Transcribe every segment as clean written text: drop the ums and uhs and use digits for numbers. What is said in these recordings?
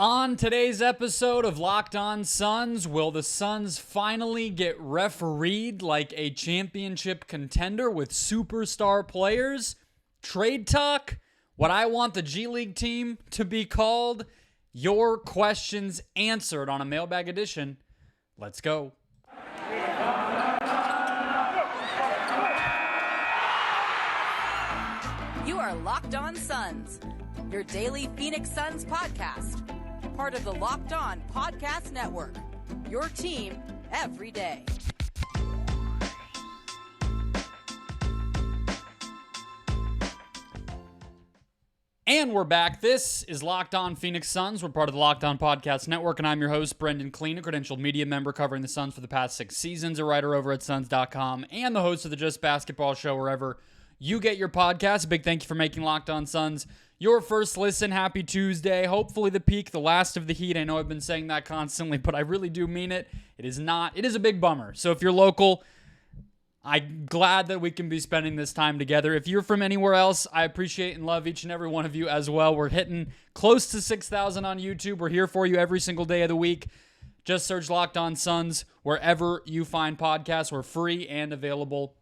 On today's episode of Locked On Suns, will the Suns finally get refereed like a championship contender with superstar players? Trade talk? What I want the G League team to be called? Your questions answered on a Mailbag edition. Let's go. You are Locked On Suns, your daily Phoenix Suns podcast. Part of the Locked On Podcast Network, your team every day. And we're back. This is Locked On Phoenix Suns. We're part of the Locked On Podcast Network, and I'm your host, Brendon Kleen, a credentialed media member covering the Suns for the past 6 seasons, a writer over at Suns.com, and the host of the Just Basketball Show wherever you get your podcast. A big thank you for making Locked On Suns your first listen. Happy Tuesday. Hopefully the peak, the last of the heat. I know I've been saying that constantly, but I really do mean it. It is not. It is a big bummer. So if you're local, I'm glad that we can be spending this time together. If you're from anywhere else, I appreciate and love each and every one of you as well. We're hitting close to 6,000 on YouTube. We're here for you every single day of the week. Just search Locked On Suns wherever you find podcasts. We're free and available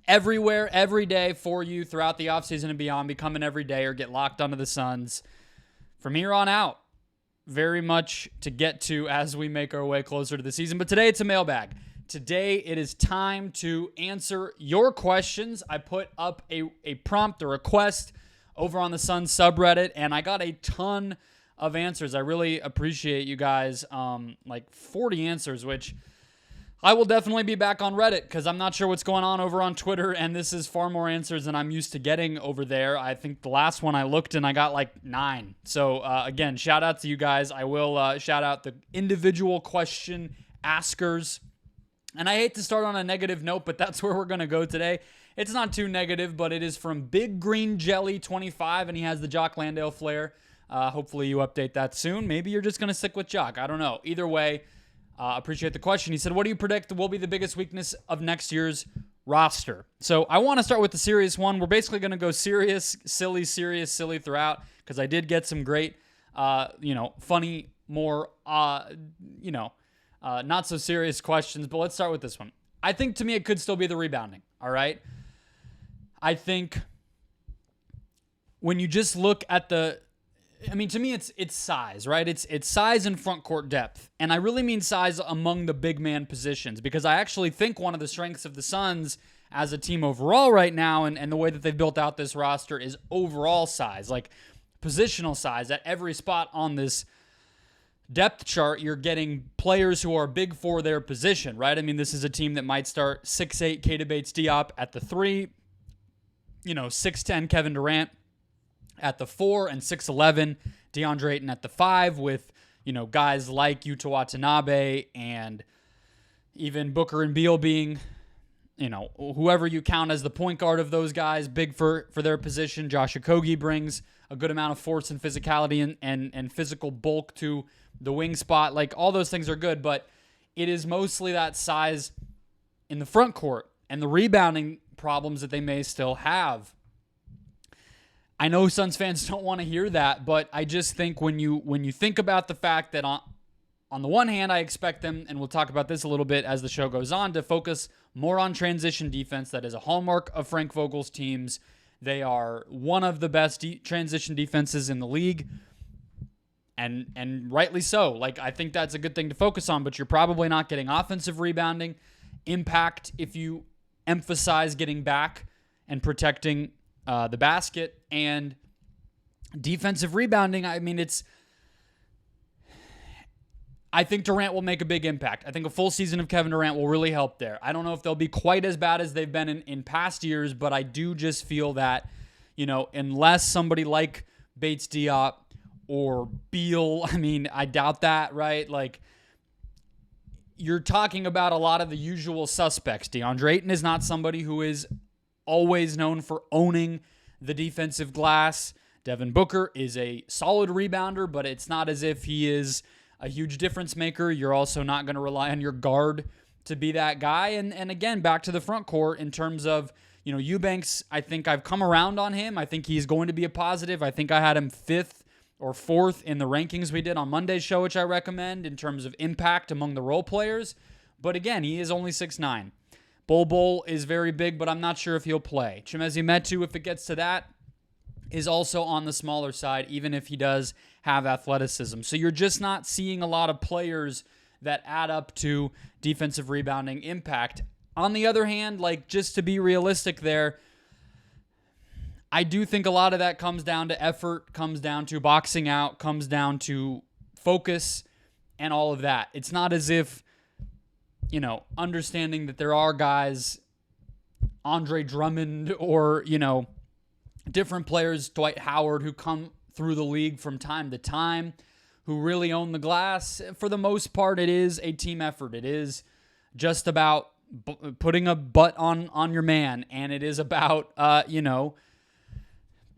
everywhere, every day for you throughout the offseason and beyond. Become an everyday or get locked onto the Suns. From here on out, very much to get to as we make our way closer to the season. But today it's a mailbag. Today it is time to answer your questions. I put up a prompt, a request over on the Suns subreddit, and I got a ton of answers. I really appreciate you guys. Like 40 answers, which I will definitely be back on Reddit because I'm not sure what's going on over on Twitter, and this is far more answers than I'm used to getting over there. I think the last one I looked and I got like 9. So again, shout out to you guys. I will shout out the individual question askers. And I hate to start on a negative note, but that's where we're going to go today. It's not too negative, but it is from Big Green Jelly 25, and he has the Jock Landale flair. Hopefully you update that soon. Maybe you're just going to stick with Jock. I don't know. Either way, appreciate the question. He said, what do you predict will be the biggest weakness of next year's roster? So I want to start with the serious one. We're basically going to go serious, silly throughout because I did get some great, funny, more, not so serious questions. But let's start with this one. I think to me it could still be the rebounding, all right? I think when you just look at to me, it's size, right? It's size and front court depth. And I really mean size among the big man positions because I actually think one of the strengths of the Suns as a team overall right now and the way that they've built out this roster is overall size, like positional size. At every spot on this depth chart, you're getting players who are big for their position, right? I mean, this is a team that might start 6'8" Keita Bates-Diop at the 3, 6'10" Kevin Durant at the 4, and 6'11" DeAndre Ayton at the 5 with, guys like Yuta Watanabe and even Booker and Beal being, whoever you count as the point guard of those guys, big for their position. Josh Okogie brings a good amount of force and physicality and physical bulk to the wing spot. Like, all those things are good, but it is mostly that size in the front court and the rebounding problems that they may still have. I know Suns fans don't want to hear that, but I just think when you think about the fact that on the one hand, I expect them, and we'll talk about this a little bit as the show goes on, to focus more on transition defense. That is a hallmark of Frank Vogel's teams. They are one of the best transition defenses in the league, and rightly so. Like, I think that's a good thing to focus on, but you're probably not getting offensive rebounding impact if you emphasize getting back and protecting the basket. And defensive rebounding, I mean, I think Durant will make a big impact. I think a full season of Kevin Durant will really help there. I don't know if they'll be quite as bad as they've been in past years, but I do just feel that, unless somebody like Bates-Diop or Beal, I mean, I doubt that, right? Like, you're talking about a lot of the usual suspects. DeAndre Ayton is not somebody who is always known for owning the defensive glass. Devin Booker is a solid rebounder, but it's not as if he is a huge difference maker. You're also not going to rely on your guard to be that guy. And again, back to the front court in terms of, Eubanks, I think I've come around on him. I think he's going to be a positive. I think I had him 5th or 4th in the rankings we did on Monday's show, which I recommend in terms of impact among the role players. But again, he is only 6'9". Bol is very big, but I'm not sure if he'll play. Chimezie Metu, if it gets to that, is also on the smaller side, even if he does have athleticism. So you're just not seeing a lot of players that add up to defensive rebounding impact. On the other hand, like, just to be realistic there, I do think a lot of that comes down to effort, comes down to boxing out, comes down to focus and all of that. It's not as if, understanding that there are guys, Andre Drummond or, different players, Dwight Howard, who come through the league from time to time, who really own the glass. For the most part, it is a team effort. It is just about putting a butt on your man, and it is about,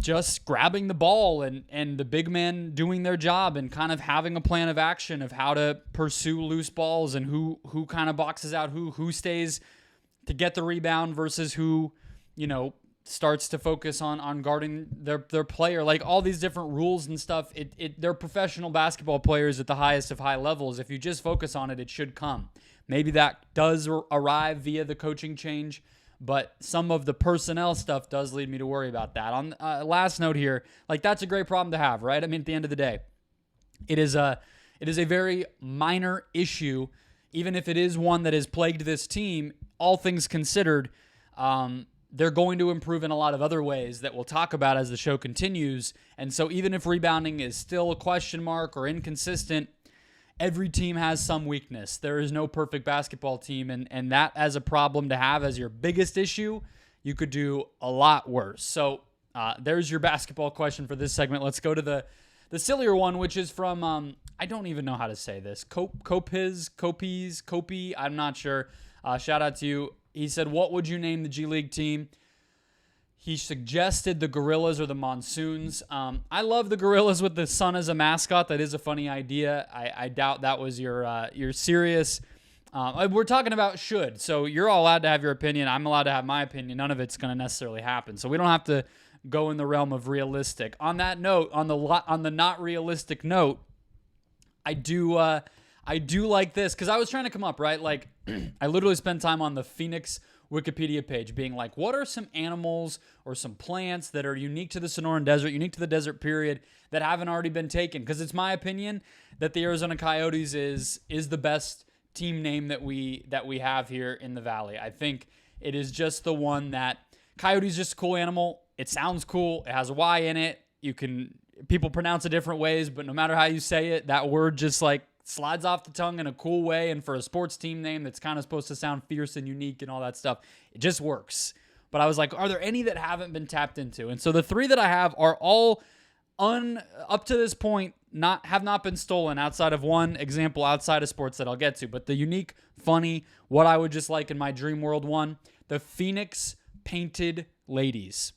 just grabbing the ball and the big men doing their job and kind of having a plan of action of how to pursue loose balls and who kind of boxes out who stays to get the rebound versus who, starts to focus on guarding their player. Like, all these different rules and stuff, they're professional basketball players at the highest of high levels. If you just focus on it, it should come. Maybe that does arrive via the coaching change, but some of the personnel stuff does lead me to worry about that. On last note here, like, that's a great problem to have, right? I mean, at the end of the day, it is a very minor issue, even if it is one that has plagued this team. All things considered, they're going to improve in a lot of other ways that we'll talk about as the show continues. And so even if rebounding is still a question mark or inconsistent, every team has some weakness. There is no perfect basketball team, and that as a problem to have as your biggest issue, you could do a lot worse. So there's your basketball question for this segment. Let's go to the sillier one, which is from, I don't even know how to say this, Kopi, I'm not sure. Shout out to you. He said, what would you name the G League team? He suggested the Gorillas or the Monsoons. I love the Gorillas with the sun as a mascot. That is a funny idea. I doubt that was your serious. We're talking about should. So you're all allowed to have your opinion. I'm allowed to have my opinion. None of it's going to necessarily happen. So we don't have to go in the realm of realistic. On that note, on the not realistic note, I do like this because I was trying to come up, right? Like, I literally spent time on the Phoenix Wikipedia page being like, what are some animals or some plants that are unique to the Sonoran Desert, unique to the desert period, that haven't already been taken? Because it's my opinion that the Arizona Coyotes is the best team name that we have here in the Valley. I think it is just the one that Coyote is just a cool animal. It sounds cool. It has a Y in it. People pronounce it different ways, but no matter how you say it, that word just like slides off the tongue in a cool way. And for a sports team name that's kind of supposed to sound fierce and unique and all that stuff, it just works. But I was like, are there any that haven't been tapped into? And so the 3 that I have are all up to this point have not been stolen, outside of one example outside of sports that I'll get to. But the unique, funny, what I would just like in my dream world one, the Phoenix Painted Ladies.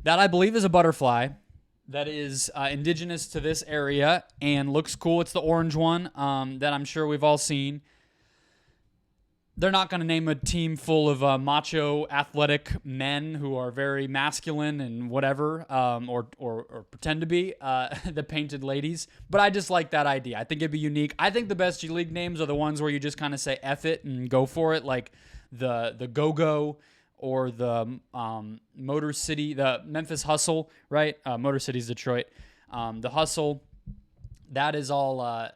That I believe is a butterfly that is indigenous to this area and looks cool. It's the orange one that I'm sure we've all seen. They're not going to name a team full of macho, athletic men who are very masculine and whatever, or pretend to be the Painted Ladies. But I just like that idea. I think it'd be unique. I think the best G League names are the ones where you just kind of say F it and go for it, like the Go-Go, or the Motor City, the Memphis Hustle, right? Motor City's Detroit. The Hustle, that is all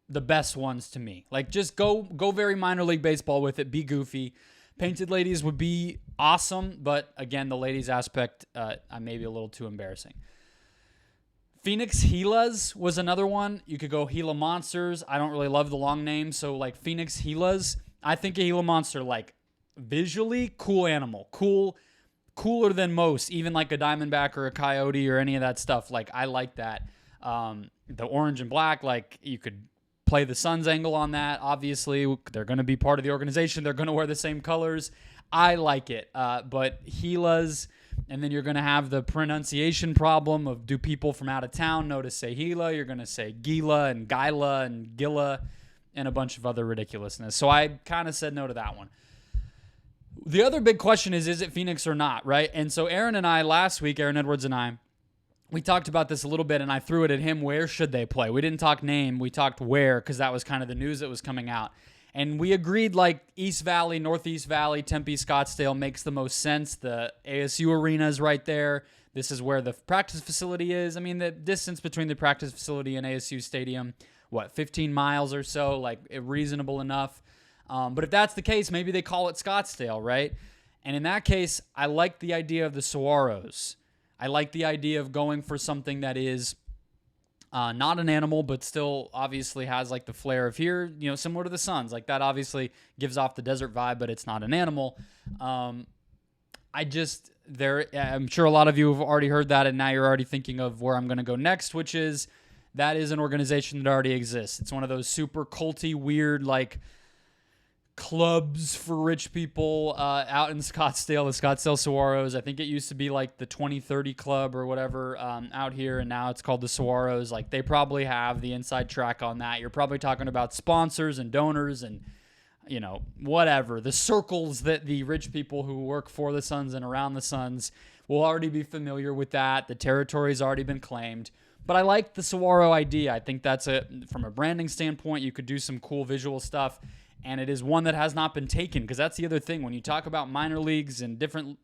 the best ones to me. Like, just go very minor league baseball with it. Be goofy. Painted Ladies would be awesome, but again, the ladies aspect, I may be a little too embarrassing. Phoenix Gilas was another one. You could go Gila Monsters. I don't really love the long name, so like Phoenix Gilas. I think a Gila Monster, like, visually cool animal, cooler than most, even like a Diamondback or a Coyote or any of that stuff. Like, I like that. The orange and black, like, you could play the Suns angle on that. Obviously, they're going to be part of the organization. They're going to wear the same colors. I like it. But Gilas, and then you're going to have the pronunciation problem of, do people from out of town know to say Gila? You're going to say Gila and Gila and Gila and a bunch of other ridiculousness. So I kind of said no to that one. The other big question is it Phoenix or not, right? And so Aaron Edwards and I we talked about this a little bit, and I threw it at him. Where should they play? We didn't talk name. We talked where, because that was kind of the news that was coming out. And we agreed like East Valley, Northeast Valley, Tempe, Scottsdale makes the most sense. The ASU arena is right there. This is where the practice facility is. I mean, the distance between the practice facility and ASU Stadium, 15 miles or so, like reasonable enough. But if that's the case, maybe they call it Scottsdale, right? And in that case, I like the idea of the Saguaros. I like the idea of going for something that is not an animal, but still obviously has like the flair of here, similar to the Suns. Like that obviously gives off the desert vibe, but it's not an animal. I'm sure a lot of you have already heard that, and now you're already thinking of where I'm going to go next, which is that is an organization that already exists. It's one of those super culty, weird, like clubs for rich people out in Scottsdale, the Scottsdale Saguaros. I think it used to be like the 2030 Club or whatever out here, and now it's called the Saguaros. Like they probably have the inside track on that. You're probably talking about sponsors and donors and whatever. The circles that the rich people who work for the Suns and around the Suns will already be familiar with that. The territory's already been claimed. But I like the Saguaro idea. I think that's from a branding standpoint, you could do some cool visual stuff. And it is one that has not been taken, because that's the other thing. When you talk about minor leagues and different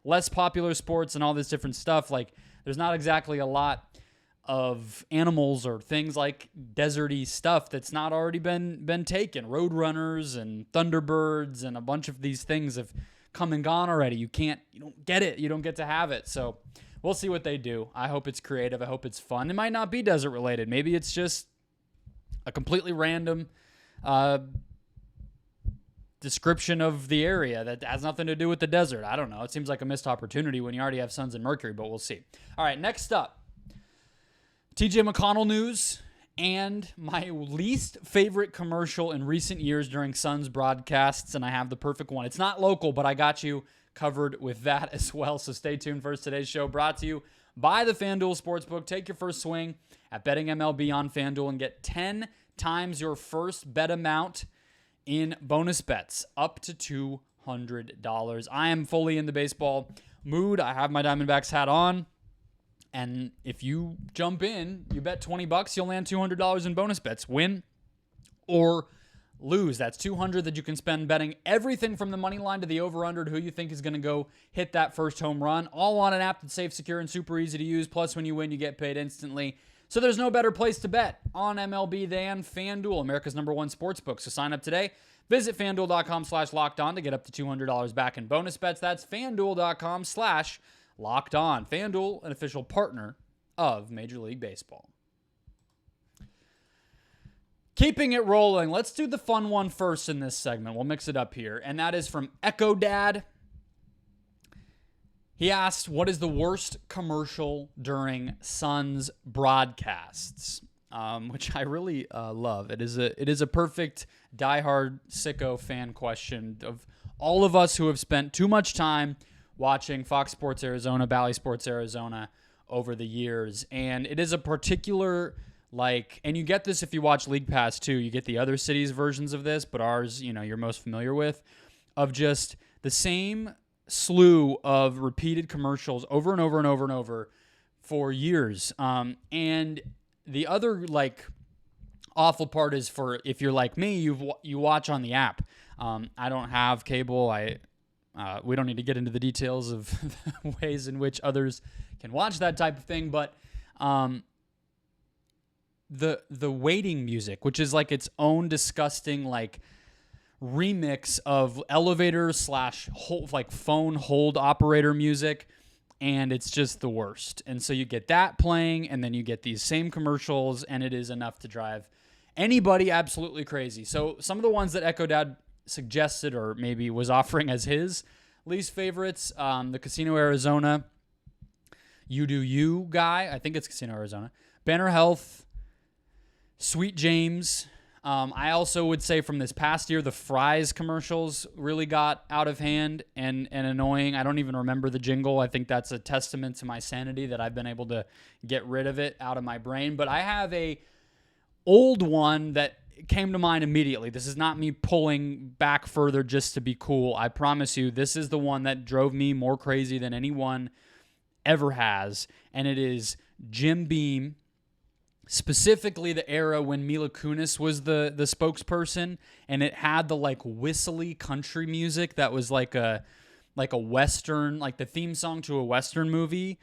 less popular sports and all this different stuff, like there's not exactly a lot of animals or things like deserty stuff that's not already been taken. Roadrunners and Thunderbirds and a bunch of these things have come and gone already. You don't get it. You don't get to have it. So we'll see what they do. I hope it's creative. I hope it's fun. It might not be desert related. Maybe it's just a completely random description of the area that has nothing to do with the desert. I don't know. It seems like a missed opportunity when you already have Suns and Mercury, but we'll see. All right, next up, TJ McConnell news and my least favorite commercial in recent years during Suns broadcasts, and I have the perfect one. It's not local, but I got you covered with that as well, so stay tuned for today's show, brought to you by the FanDuel Sportsbook. Take your first swing at betting MLB on FanDuel and get 10 times your first bet amount in bonus bets, up to $200. I am fully in the baseball mood. I have my Diamondbacks hat on. And if you jump in, you bet $20, you'll land $200 in bonus bets. Win or lose. That's $200 that you can spend betting everything from the money line to the over-under to who you think is going to go hit that first home run. All on an app that's safe, secure, and super easy to use. Plus, when you win, you get paid instantly. So there's no better place to bet on MLB than FanDuel, America's #1 sportsbook. So sign up today. Visit FanDuel.com/lockedon to get up to $200 back in bonus bets. That's FanDuel.com/lockedon. FanDuel, an official partner of Major League Baseball. Keeping it rolling, let's do the fun one first in this segment. We'll mix it up here. And that is from Echo Dad. He asked, what is the worst commercial during Suns broadcasts? Which I really love. It is a perfect diehard sicko fan question of all of us who have spent too much time watching Fox Sports Arizona, Bally Sports Arizona over the years. And it is a particular, and you get this if you watch League Pass too. You get the other cities' versions of this, but ours, you're most familiar with, of just the same slew of repeated commercials over and over and over and over for years. And the other awful part is for if you're like me, you watch on the app. I don't have cable. We don't need to get into the details of the ways in which others can watch that type of thing, but the waiting music, which is its own disgusting remix of elevator / phone hold operator music, and it's just the worst. And so you get that playing, and then you get these same commercials, and it is enough to drive anybody absolutely crazy. So some of the ones that Echo Dad suggested or maybe was offering as his least favorites, the Casino Arizona You Do You guy, I think it's Casino Arizona, Banner Health, Sweet James. I also would say from this past year, the Fries commercials really got out of hand and annoying. I don't even remember the jingle. I think that's a testament to my sanity that I've been able to get rid of it out of my brain. But I have a old one that came to mind immediately. This is not me pulling back further just to be cool. I promise you, this is the one that drove me more crazy than any one ever has, and it is Jim Beam, specifically the era when Mila Kunis was the spokesperson, and it had the like whistly country music that was like a Western, like the theme song to a Western movie.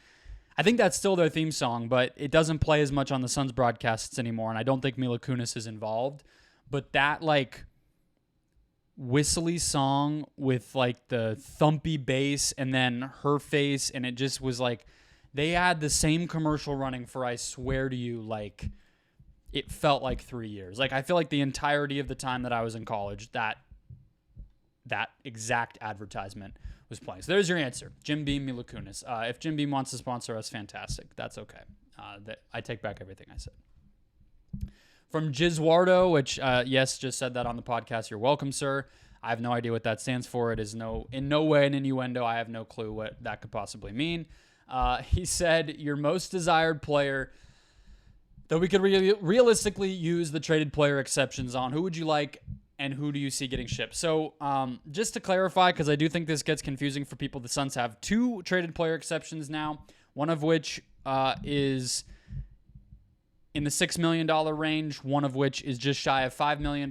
I think that's still their theme song, but it doesn't play as much on the Suns broadcasts anymore, and I don't think Mila Kunis is involved. But that, like, whistly song with, like, the thumpy bass and then her face, and it just was, like, they had the same commercial running for, I swear to you, like, it felt like 3 years. Like, I feel like the entirety of the time that I was in college, that exact advertisement was playing. So there's your answer. Jim Beam, Mila Kunis. If Jim Beam wants to sponsor us, fantastic. That's okay. I take back everything I said. From Jizwardo, which, yes, just said that on the podcast. You're welcome, sir. I have no idea what that stands for. It is in no way an innuendo. I have no clue what that could possibly mean. He said, your most desired player, though we could realistically use the traded player exceptions on, who would you like and who do you see getting shipped? So just to clarify, because I do think this gets confusing for people, the Suns have 2 traded player exceptions now, one of which is in the $6 million range, one of which is just shy of $5 million.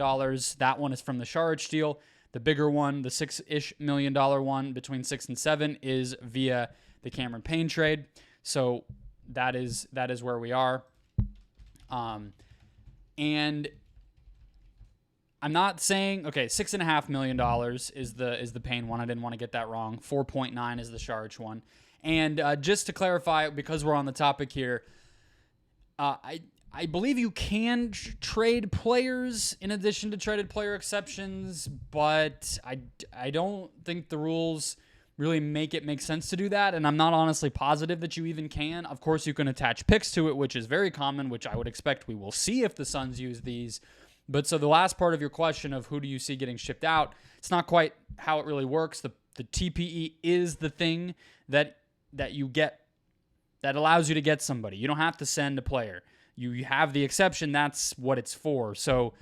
That one is from the Saric deal. The bigger one, the $6-ish million one, between 6 and 7, is via the Cameron Payne trade. So that is where we are. And I'm not saying, okay, $6.5 million is the Payne one. I didn't want to get that wrong. 4.9 is the Saric one. And just to clarify, because we're on the topic here, I believe you can trade players in addition to traded player exceptions, but I don't think the rules really make sense to do that, and I'm not honestly positive that you even can. Of course, you can attach picks to it, which is very common, which I would expect we will see if the Suns use these. But so the last part of your question of who do you see getting shipped out, it's not quite how it really works. The TPE is the thing that you get that allows you to get somebody. You don't have to send a player. You have the exception. That's what it's for. So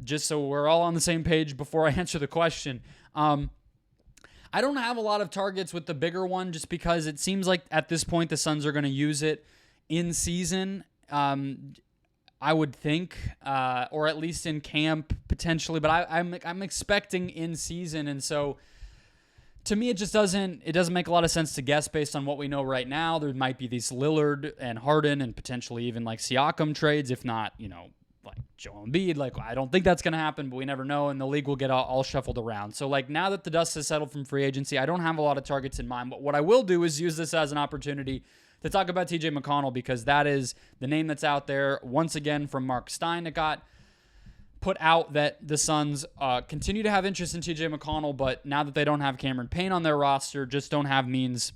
just so we're all on the same page before I answer the question, I don't have a lot of targets with the bigger one just because it seems like at this point the Suns are going to use it in season. I would think, or at least in camp potentially, but I'm expecting in season, and so to me it just doesn't make a lot of sense to guess based on what we know right now. There might be these Lillard and Harden and potentially even like Siakam trades, if not, like Joel Embiid. Like, I don't think that's going to happen, but we never know, and the league will get all shuffled around. So like now that the dust has settled from free agency, I don't have a lot of targets in mind, but what I will do is use this as an opportunity to talk about TJ McConnell, because that is the name that's out there once again from Mark Stein. It got put out that the Suns continue to have interest in TJ McConnell, but now that they don't have Cameron Payne on their roster, just don't have means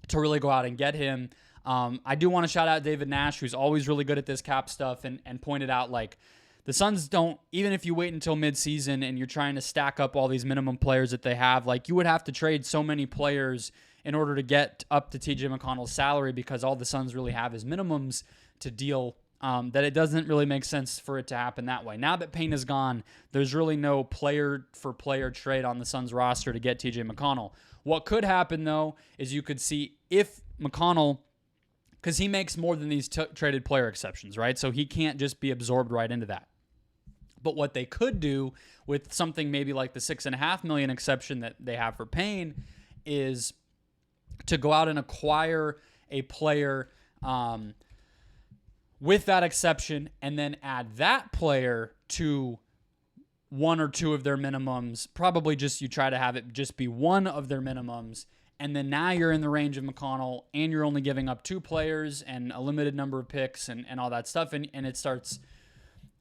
to really go out and get him. I do want to shout out David Nash, who's always really good at this cap stuff, and pointed out, like, the Suns don't, even if you wait until midseason and you're trying to stack up all these minimum players that they have, like, you would have to trade so many players in order to get up to TJ McConnell's salary, because all the Suns really have is minimums to deal, that it doesn't really make sense for it to happen that way. Now that Payne is gone, there's really no player-for-player trade on the Suns roster to get TJ McConnell. What could happen, though, is you could see if McConnell, because he makes more than these traded player exceptions, right? So he can't just be absorbed right into that. But what they could do with something maybe like the $6.5 million exception that they have for Payne is to go out and acquire a player with that exception and then add that player to one or two of their minimums. Probably just you try to have it just be one of their minimums. And then now you're in the range of McConnell, and you're only giving up 2 players and a limited number of picks and all that stuff. And it starts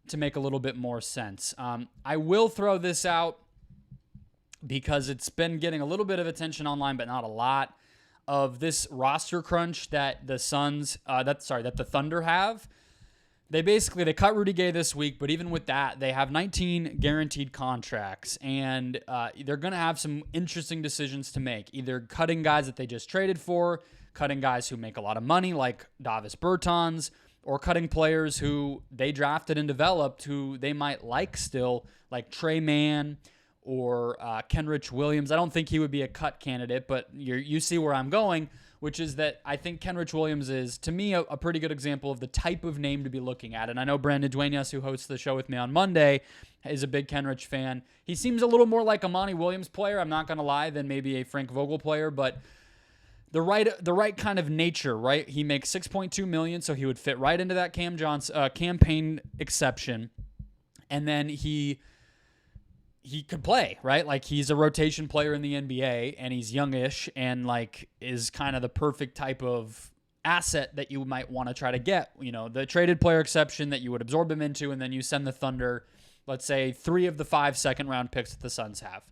to make a little bit more sense. I will throw this out because it's been getting a little bit of attention online, but not a lot, of this roster crunch that the that the Thunder have. They cut Rudy Gay this week, but even with that, they have 19 guaranteed contracts, and they're going to have some interesting decisions to make, either cutting guys that they just traded for, cutting guys who make a lot of money like Davis Bertans, or cutting players who they drafted and developed who they might like still, like Trey Mann or Kenrich Williams. I don't think he would be a cut candidate, but you see where I'm going. which is that I think Kenrich Williams is, to me, a pretty good example of the type of name to be looking at. And I know Brandon Duenas, who hosts the show with me on Monday, is a big Kenrich fan. He seems a little more like a Monty Williams player, I'm not going to lie, than maybe a Frank Vogel player, but the right kind of nature, right? He makes $6.2 million, so he would fit right into that campaign exception. And then he could play, right? Like, he's a rotation player in the NBA, and he's youngish, and like is kind of the perfect type of asset that you might want to try to get. You know, the traded player exception that you would absorb him into, and then you send the Thunder, let's say, 3 of the 5 second-round picks that the Suns have.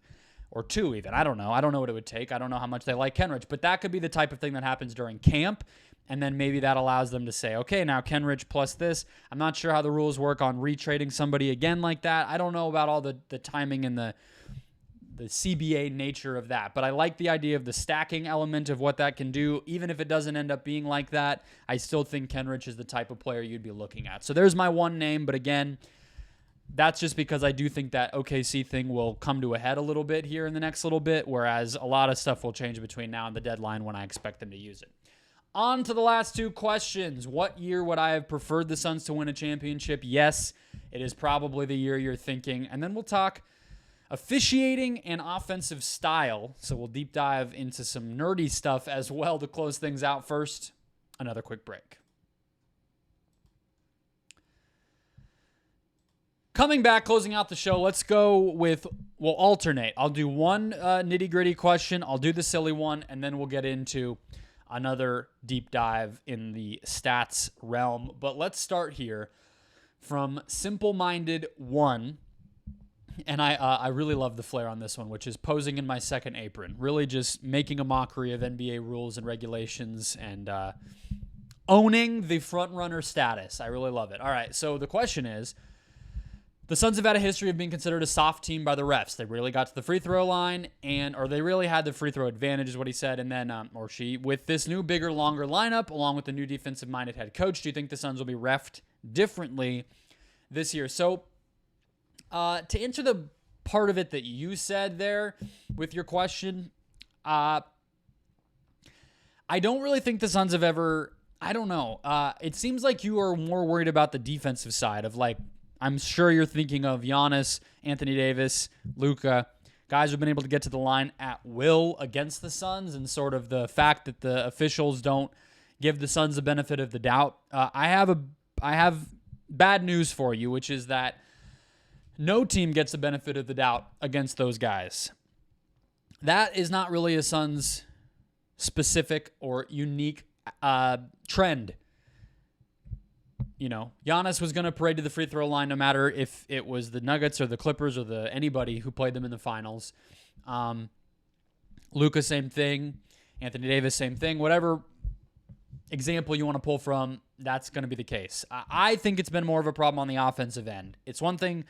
Or 2 even. I don't know. I don't know what it would take. I don't know how much they like Kenrich. But that could be the type of thing that happens during camp. And then maybe that allows them to say, okay, now Kenrich plus this. I'm not sure how the rules work on retrading somebody again like that. I don't know about all the timing and the CBA nature of that. But I like the idea of the stacking element of what that can do. Even if it doesn't end up being like that, I still think Kenrich is the type of player you'd be looking at. So there's my one name. But again, that's just because I do think that OKC thing will come to a head a little bit here in the next little bit, whereas a lot of stuff will change between now and the deadline when I expect them to use it. On to the last 2 questions. What year would I have preferred the Suns to win a championship? Yes, it is probably the year you're thinking. And then we'll talk officiating and offensive style. So we'll deep dive into some nerdy stuff as well to close things out. First, another quick break. Coming back, closing out the show, let's go with, we'll alternate. I'll do one nitty-gritty question, I'll do the silly one, and then we'll get into another deep dive in the stats realm. But let's start here from Simple Minded 1. And I really love the flair on this one, which is posing in my second apron. Really just making a mockery of NBA rules and regulations and owning the front-runner status. I really love it. All right, so the question is, the Suns have had a history of being considered a soft team by the refs. They really got to the free throw line, or they really had the free throw advantage is what he said, and then, or she, with this new, bigger, longer lineup, along with the new defensive-minded head coach, do you think the Suns will be reffed differently this year? So, to answer the part of it that you said there with your question, I don't really think the Suns have ever, I don't know. It seems like you are more worried about the defensive side of, like, I'm sure you're thinking of Giannis, Anthony Davis, Luka, guys who've been able to get to the line at will against the Suns, and sort of the fact that the officials don't give the Suns the benefit of the doubt. I have bad news for you, which is that no team gets the benefit of the doubt against those guys. That is not really a Suns specific or unique trend. You know, Giannis was going to parade to the free throw line no matter if it was the Nuggets or the Clippers or anybody who played them in the finals. Luka, same thing. Anthony Davis, same thing. Whatever example you want to pull from, that's going to be the case. I think it's been more of a problem on the offensive end. It's one thing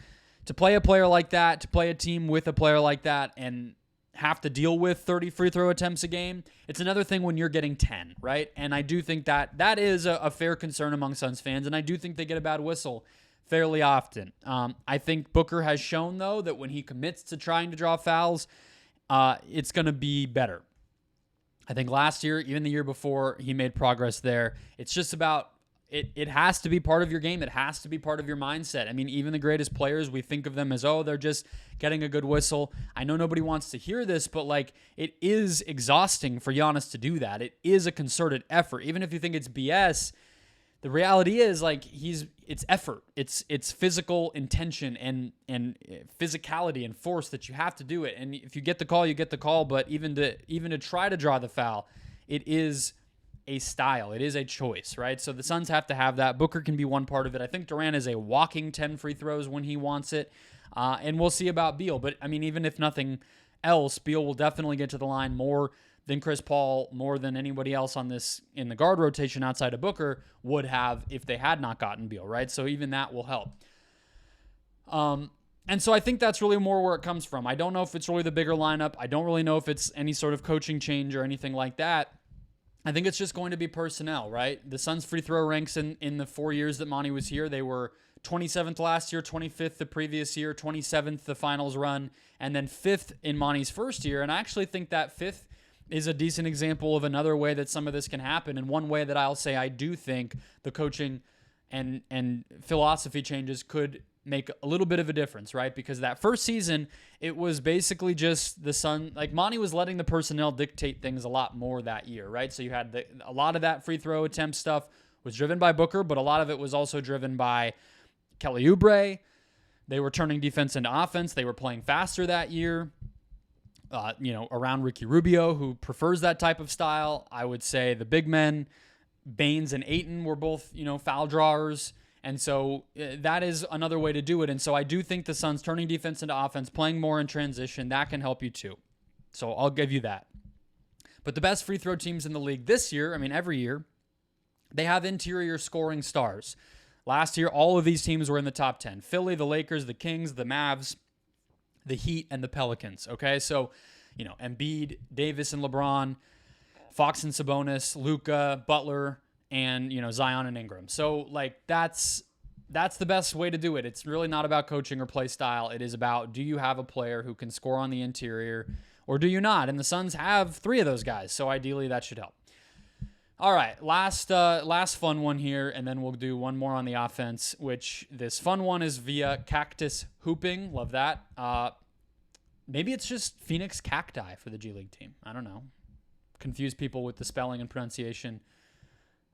to play a player like that, to play a team with a player like that, and have to deal with 30 free throw attempts a game. It's another thing when you're getting 10, right? And I do think that is a fair concern among Suns fans, and I do think they get a bad whistle fairly often. I think Booker has shown, though, that when he commits to trying to draw fouls, it's going to be better. I think last year, even the year before, he made progress there. It's just about it has to be part of your game. It has to be part of your mindset. I mean, even the greatest players, we think of them as, oh, they're just getting a good whistle. I know nobody wants to hear this, but like, it is exhausting for Giannis to do that. It is a concerted effort. Even if you think it's BS, the reality is, like, it's effort. It's physical intention and physicality and force that you have to do it. And if you get the call, you get the call. But even to try to draw the foul, it is a style. It is a choice, right? So the Suns have to have that. Booker can be one part of it. I think Durant is a walking 10 free throws when he wants it. And we'll see about Beal. But, I mean, even if nothing else, Beal will definitely get to the line more than Chris Paul, more than anybody else on this in the guard rotation outside of Booker would have if they had not gotten Beal, right? So even that will help. And so I think that's really more where it comes from. I don't know if it's really the bigger lineup. I don't really know if it's any sort of coaching change or anything like that. I think it's just going to be personnel, right? The Suns' free throw ranks in the 4 years that Monty was here, they were 27th last year, 25th the previous year, 27th the finals run, and then 5th in Monty's first year. And I actually think that 5th is a decent example of another way that some of this can happen. And one way that I'll say I do think the coaching and philosophy changes could make a little bit of a difference, right? Because that first season, it was basically just the Sun. Like, Monty was letting the personnel dictate things a lot more that year, right? So you had a lot of that free throw attempt stuff was driven by Booker, but a lot of it was also driven by Kelly Oubre. They were turning defense into offense. They were playing faster that year. Around Ricky Rubio, who prefers that type of style. I would say the big men, Baines and Ayton, were both, foul drawers. And so that is another way to do it. And so I do think the Suns turning defense into offense, playing more in transition, that can help you too. So I'll give you that. But the best free throw teams in the league this year, every year, they have interior scoring stars. Last year, all of these teams were in the top 10. Philly, the Lakers, the Kings, the Mavs, the Heat, and the Pelicans. Okay, so, Embiid, Davis and LeBron, Fox and Sabonis, Luka, Butler, and, Zion and Ingram. So, that's the best way to do it. It's really not about coaching or play style. It is about, do you have a player who can score on the interior, or do you not? And the Suns have 3 of those guys, so ideally that should help. All right, last fun one here, and then we'll do one more on the offense, which this fun one is via Cactus Hooping. Love that. Maybe it's just Phoenix Cacti for the G League team. I don't know. Confuse people with the spelling and pronunciation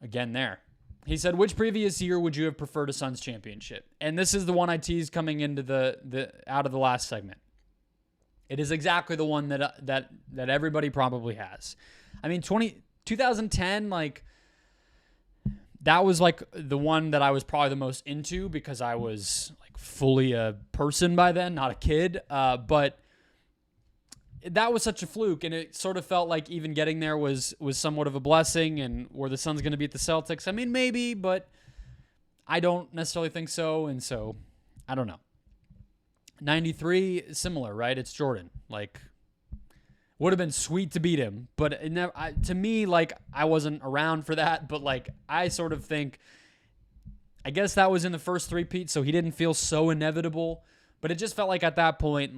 again there. He said, which previous year would you have preferred a Suns championship? And this is the one I teased coming into the out of the last segment. It is exactly the one that everybody probably has. 2010, that was the one that I was probably the most into because I was fully a person by then, not a kid. But that was such a fluke, and it sort of felt like even getting there was somewhat of a blessing. And were the Suns going to beat the Celtics? Maybe, but I don't necessarily think so. And so I don't know. 93, similar, right? It's Jordan. Would have been sweet to beat him, but it never, to me, I wasn't around for that, but I sort of think, I guess that was in the first three-peat, so he didn't feel so inevitable, but it just felt like at that point,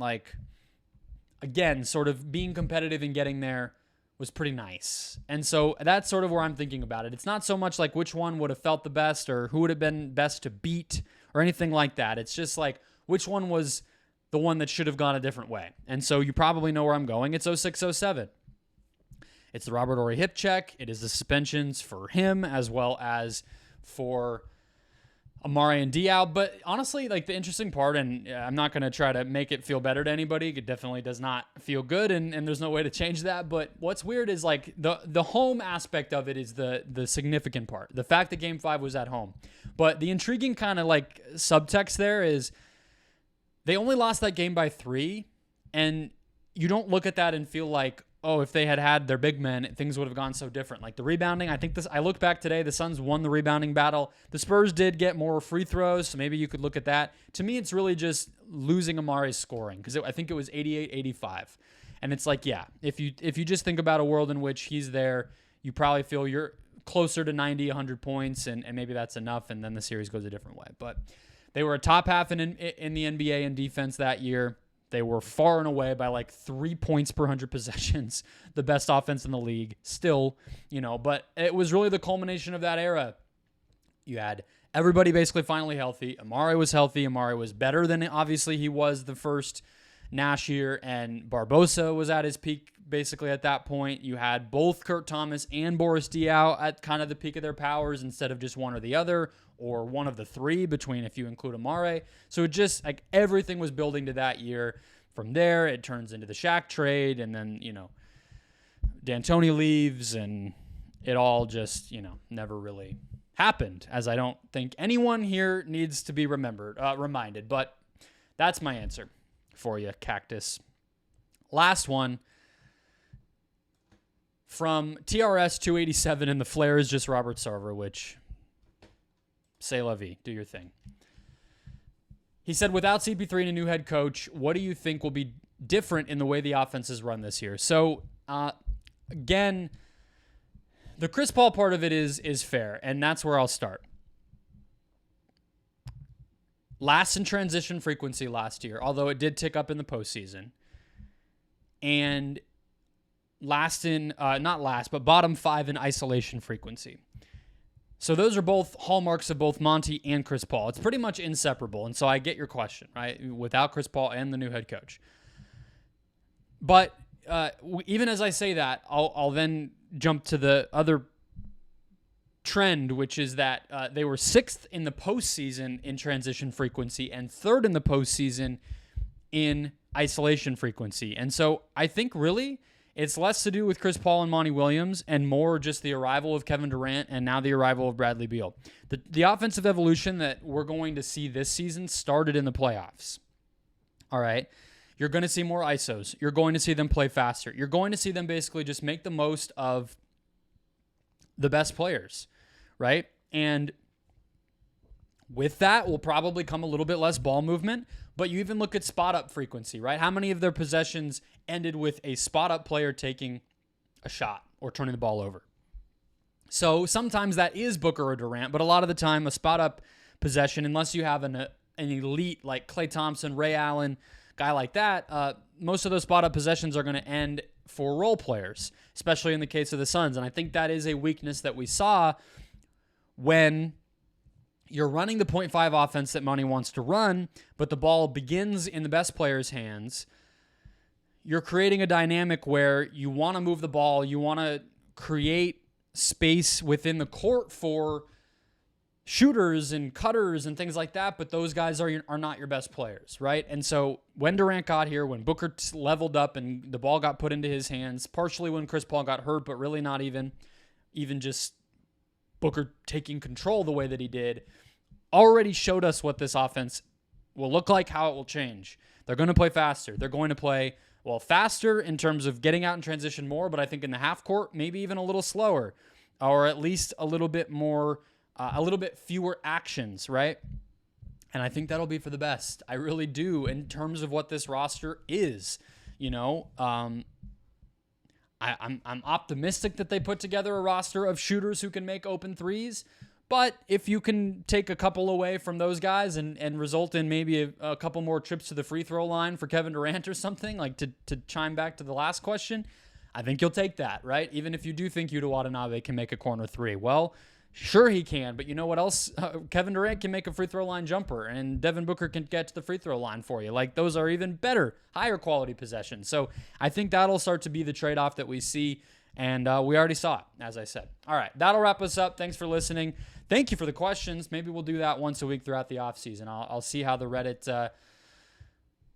again, sort of being competitive and getting there was pretty nice. And so that's sort of where I'm thinking about it. It's not so much which one would have felt the best or who would have been best to beat or anything like that. It's just which one was the one that should have gone a different way. And so you probably know where I'm going. It's 06-07. It's the Robert Horry hip check. It is the suspensions for him as well as for Amare and Diaw. But honestly, the interesting part, and I'm not going to try to make it feel better to anybody. It definitely does not feel good, and there's no way to change that. But what's weird is the home aspect of it is the significant part. The fact that Game 5 was at home. But the intriguing kind of subtext there is they only lost that game by 3, and you don't look at that and feel if they had their big men, things would have gone so different. The rebounding, I look back today, the Suns won the rebounding battle. The Spurs did get more free throws, so maybe you could look at that. To me, it's really just losing Amare's scoring, because I think it was 88-85. And it's if you just think about a world in which he's there, you probably feel you're closer to 90, 100 points, and maybe that's enough, and then the series goes a different way. But they were a top half in the NBA in defense that year. They were far and away by 3 points per 100 possessions, the best offense in the league still, but it was really the culmination of that era. You had everybody basically finally healthy. Amare was healthy. Amare was better than obviously he was the first Nash year, and Barbosa was at his peak basically at that point. You had both Kurt Thomas and Boris Diaw at kind of the peak of their powers instead of just one or the other, or one of the 3 between if you include Amare. So it just everything was building to that year. From there, it turns into the Shaq trade, and then, D'Antoni leaves, and it all just, never really happened, as I don't think anyone here needs to be reminded. But that's my answer for you, Cactus. Last one from TRS 287, and the Flair is just Robert Sarver, which, c'est la vie, do your thing. He said, without CP3 and a new head coach, what do you think will be different in the way the offense is run this year? So, again, the Chris Paul part of it is fair, and that's where I'll start. Last in transition frequency last year, although it did tick up in the postseason. And bottom 5 in isolation frequency. So those are both hallmarks of both Monty and Chris Paul. It's pretty much inseparable. And so I get your question, right? Without Chris Paul and the new head coach. But even as I say that, I'll then jump to the other trend, which is that they were 6th in the postseason in transition frequency and 3rd in the postseason in isolation frequency. And so I think really it's less to do with Chris Paul and Monty Williams and more just the arrival of Kevin Durant and now the arrival of Bradley Beal. The offensive evolution that we're going to see this season started in the playoffs. All right. You're going to see more ISOs. You're going to see them play faster. You're going to see them basically just make the most of the best players, right? And with that will probably come a little bit less ball movement, but you even look at spot-up frequency, right? How many of their possessions ended with a spot-up player taking a shot or turning the ball over? So sometimes that is Booker or Durant, but a lot of the time a spot-up possession, unless you have an elite like Klay Thompson, Ray Allen, guy like that, most of those spot-up possessions are going to end for role players, especially in the case of the Suns. And I think that is a weakness that we saw when you're running the 0.5 offense that Monty wants to run, but the ball begins in the best player's hands. You're creating a dynamic where you want to move the ball, you want to create space within the court for shooters and cutters and things like that, but those guys are not your best players, right? And so when Durant got here, when Booker leveled up and the ball got put into his hands, partially when Chris Paul got hurt, but really not even just Booker taking control the way that he did, already showed us what this offense will look like, how it will change. They're going to play faster. They're going to play, faster in terms of getting out in transition more, but I think in the half court, maybe even a little slower, or at least a little bit more, a little bit fewer actions, right? And I think that'll be for the best. I really do, in terms of what this roster is. I'm optimistic that they put together a roster of shooters who can make open threes. But if you can take a couple away from those guys and result in maybe a couple more trips to the free throw line for Kevin Durant or something, like to chime back to the last question, I think you'll take that, right? Even if you do think Yuta Watanabe can make a corner three. Well, sure he can, but you know what else? Kevin Durant can make a free throw line jumper, and Devin Booker can get to the free throw line for you. Like, those are even better, higher quality possessions. So I think that'll start to be the trade-off that we see, and we already saw it, as I said. All right, that'll wrap us up. Thanks for listening. Thank you for the questions. Maybe we'll do that once a week throughout the offseason. I'll see how the Reddit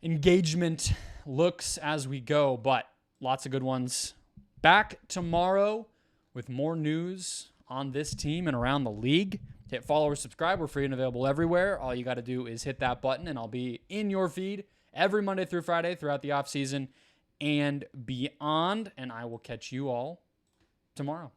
engagement looks as we go, but lots of good ones. Back tomorrow with more news on this team and around the league. Hit follow or subscribe. We're free and available everywhere. All you got to do is hit that button, and I'll be in your feed every Monday through Friday throughout the offseason and beyond, and I will catch you all tomorrow.